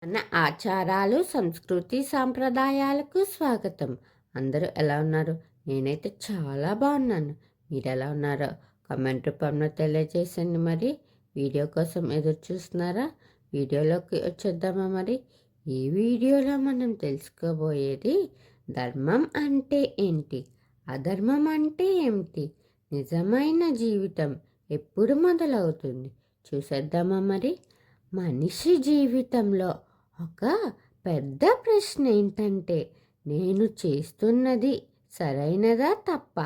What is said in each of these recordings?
మన ఆచారాలు, సంస్కృతి, సాంప్రదాయాలకు స్వాగతం. అందరూ ఎలా ఉన్నారు? నేనైతే చాలా బాగున్నాను. మీరు ఎలా ఉన్నారో కామెంట్ రూపంలో తెలియజేసండి. మరి వీడియో కోసం ఎదురు చూస్తున్నారా? వీడియోలోకి వచ్చేద్దామా? మరి ఈ వీడియోలో మనం తెలుసుకోబోయేది ధర్మం అంటే ఏంటి, అధర్మం అంటే ఏమిటి, నిజమైన జీవితం ఎప్పుడు మొదలవుతుంది చూసేద్దామా? మరి మనిషి జీవితంలో ఒక పెద్ద ప్రశ్న ఏంటంటే, నేను చేస్తున్నది సరైనదా తప్ప?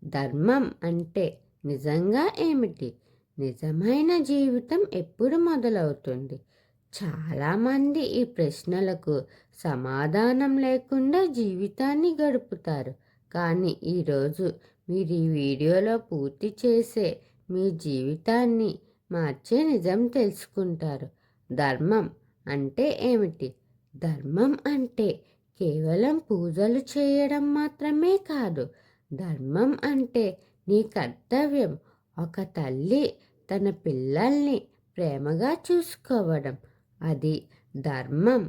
ధర్మం అంటే నిజంగా ఏమిటి? నిజమైన జీవితం ఎప్పుడు మొదలవుతుంది? చాలామంది ఈ ప్రశ్నలకు సమాధానం లేకుండా జీవితాన్ని గడుపుతారు. కానీ ఈరోజు మీరు ఈ వీడియోలో పూర్తి చేసే మీ జీవితాన్ని మార్చే నిజం తెలుసుకుంటారు. ధర్మం అంటే ఏమిటి? ధర్మం అంటే కేవలం పూజలు చేయడం మాత్రమే కాదు. ధర్మం అంటే నీ కర్తవ్యం. ఒక తల్లి తన పిల్లల్ని ప్రేమగా చూసుకోవడం అది ధర్మం.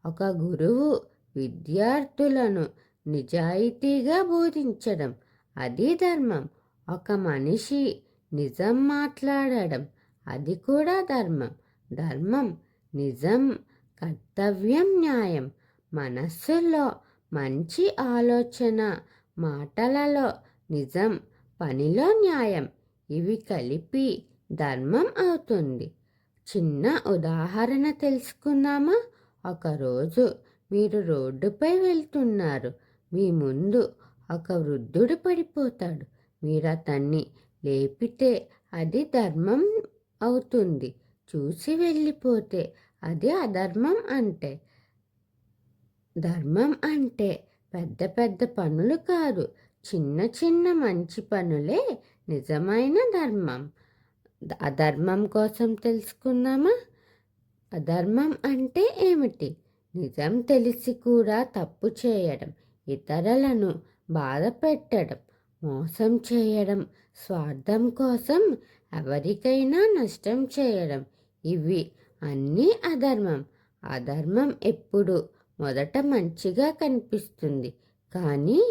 ఒక గురువు విద్యార్థులను నిజాయితీగా బోధించడం అది ధర్మం. ఒక మనిషి నిజం మాట్లాడడం అది కూడా ధర్మం. ధర్మం, నిజం, కర్తవ్యం, న్యాయం. మనస్సులో మంచి ఆలోచన, మాటలలో నిజం, పనిలో న్యాయం. ఇవి కలిపి ధర్మం అవుతుంది. చిన్న ఉదాహరణ తెలుసుకుందామా? ఒకరోజు మీరు రోడ్డుపై వెళ్తున్నారు. మీ ముందు ఒక వృద్ధుడు పడిపోతాడు. మీరు అతన్ని లేపితే అది ధర్మం అవుతుంది. చూసి వెళ్ళిపోతే అది అధర్మం. అంటే ధర్మం అంటే పెద్ద పెద్ద పనులు కాదు, చిన్న చిన్న మంచి పనులే నిజమైన ధర్మం. అధర్మం కోసం తెలుసుకుందామా? అధర్మం అంటే ఏమిటి? నిజం తెలిసి కూడా తప్పు చేయడం, ఇతరులను బాధ పెట్టడం, మోసం చేయడం, స్వార్థం కోసం ఎవరికైనా నష్టం చేయడం, ఇవి అన్నీ అధర్మం. అధర్మం ఎప్పుడు మొదట మంచిగా కనిపిస్తుంది, కానీ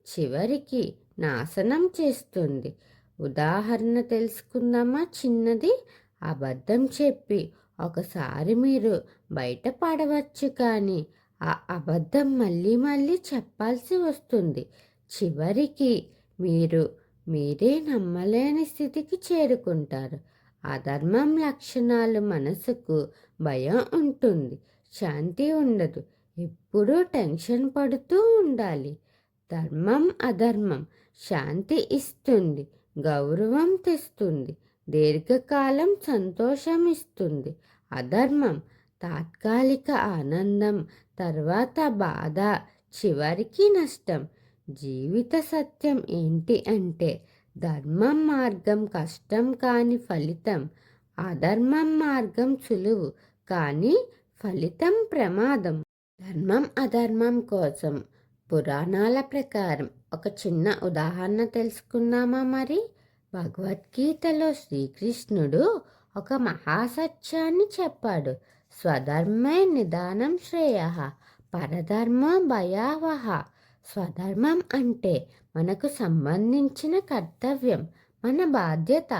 చివరికి నాశనం చేస్తుంది. ఉదాహరణ తెలుసుకుందామా? చిన్నది. అబద్ధం చెప్పి ఒకసారి మీరు బయటపడవచ్చు, కానీ ఆ అబద్ధం మళ్ళీ మళ్ళీ చెప్పాల్సి వస్తుంది. చివరికి మీరే నమ్మలేని స్థితికి చేరుకుంటారు. అధర్మం లక్షణాలు: మనసుకు భయం ఉంటుంది, శాంతి ఉండదు, ఎప్పుడూ టెన్షన్ పడుతూ ఉండాలి. ధర్మం, అధర్మం శాంతి ఇస్తుంది, గౌరవం తెస్తుంది, దీర్ఘకాలం సంతోషం ఇస్తుంది. అధర్మం తాత్కాలిక ఆనందం, తర్వాత బాధ, చివరికి నష్టం. జీవిత సత్యం ఏంటి అంటే, ధర్మం మార్గం కష్టం కానీ ఫలితం, అధర్మం మార్గం సులువు కానీ ఫలితం ప్రమాదం. ధర్మం అధర్మం కోసం పురాణాల ప్రకారం ఒక చిన్న ఉదాహరణ తెలుసుకుందామా? మరి భగవద్గీతలో శ్రీకృష్ణుడు ఒక మహాసత్యాన్ని చెప్పాడు. స్వధర్మే నిదానం శ్రేయః, పరధర్మో భయావహ. స్వధర్మం అంటే మనకు సంబంధించిన కర్తవ్యం, మన బాధ్యత.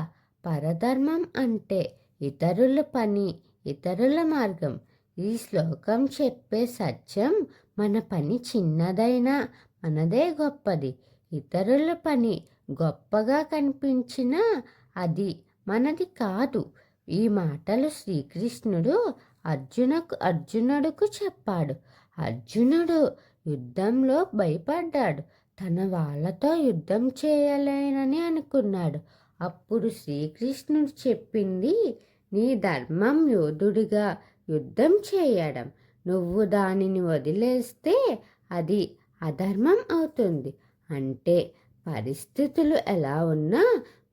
పరధర్మం అంటే ఇతరుల పని, ఇతరుల మార్గం. ఈ శ్లోకం చెప్పే సత్యం, మన పని చిన్నదైనా మనదే గొప్పది. ఇతరుల పని గొప్పగా కనిపించినా అది మనది కాదు. ఈ మాటలు శ్రీకృష్ణుడు అర్జునుడుకు చెప్పాడు. అర్జునుడు యుద్ధంలో భయపడ్డాడు. తన వాళ్ళతో యుద్ధం చేయలేనని అనుకున్నాడు. అప్పుడు శ్రీకృష్ణుడు చెప్పింది, నీ ధర్మం యోధుడిగా యుద్ధం చేయడం. నువ్వు దానిని వదిలేస్తే అది అధర్మం అవుతుంది. అంటే పరిస్థితులు ఎలా ఉన్నా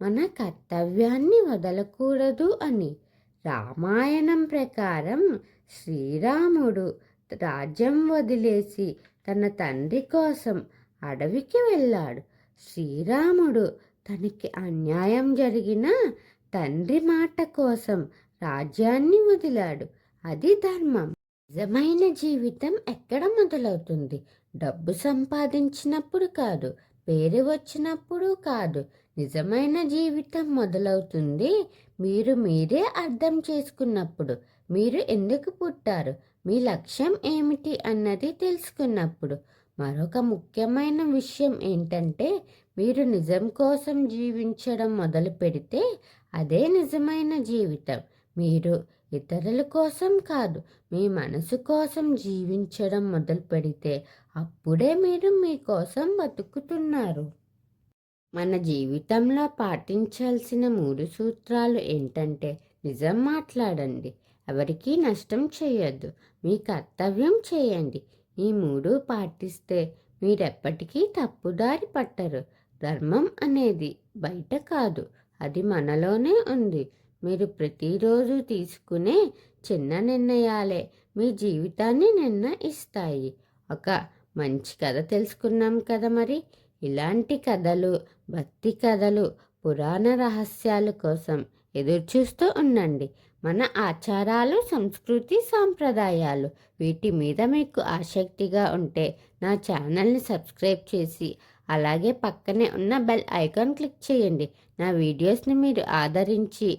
మన కర్తవ్యాన్ని వదలకూడదు అని. రామాయణం ప్రకారం శ్రీరాముడు రాజ్యం వదిలేసి తన తండ్రి కోసం అడవికి వెళ్ళాడు. శ్రీరాముడు తనకి అన్యాయం జరిగిన తండ్రి మాట కోసం రాజ్యాన్ని వదిలాడు. అది ధర్మం. నిజమైన జీవితం ఎక్కడ మొదలవుతుంది? డబ్బు సంపాదించినప్పుడు కాదు, పేరు వచ్చినప్పుడు కాదు. నిజమైన జీవితం మొదలవుతుంది మీరు మీరే అర్థం చేసుకున్నప్పుడు. మీరు ఎందుకు పుట్టారు? మీ లక్ష్యం ఏమిటి అన్నది తెలుసుకున్నప్పుడు. మరొక ముఖ్యమైన విషయం ఏంటంటే మీరు నిజం కోసం జీవించడం మొదలు పెడితే అదే నిజమైన జీవితం. మీరు ఇతరుల కోసం కాదు, మీ మనసు కోసం జీవించడం మొదలు పెడితే అప్పుడే మీరు మీకోసం బతుకుతున్నారు. మన జీవితంలో పాటించాల్సిన 3 సూత్రాలు ఏంటంటే నిజం మాట్లాడండి, ఎవరికీ నష్టం చేయొద్దు, మీ కర్తవ్యం చేయండి. ఈ 3 పాటిస్తే మీరెప్పటికీ తప్పుదారి పట్టరు. ధర్మం అనేది బయట కాదు, అది మనలోనే ఉంది. మీరు ప్రతిరోజు తీసుకునే చిన్న నిర్ణయాలే మీ జీవితాన్ని నిర్ణయిస్తాయి. ఒక మంచి కథ తెలుసుకున్నాం కదా మరి. ఇలాంటి కథలు, భక్తి కథలు, పురాణ రహస్యాల కోసం ఎదురుచూస్తూ ఉండండి. మన ఆచారాలు, సంస్కృతి, సాంప్రదాయాలు వీటి మీద మీకు ఆసక్తిగా ఉంటే నా ఛానల్ని సబ్స్క్రైబ్ చేసి అలాగే పక్కనే ఉన్న బెల్ ఐకాన్ క్లిక్ చేయండి. నా వీడియోస్ని మీరు ఆదరించి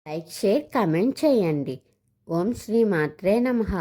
లైక్, షేర్, కమెంట్ చేయండి. ఓం శ్రీ మాత్రే నమః.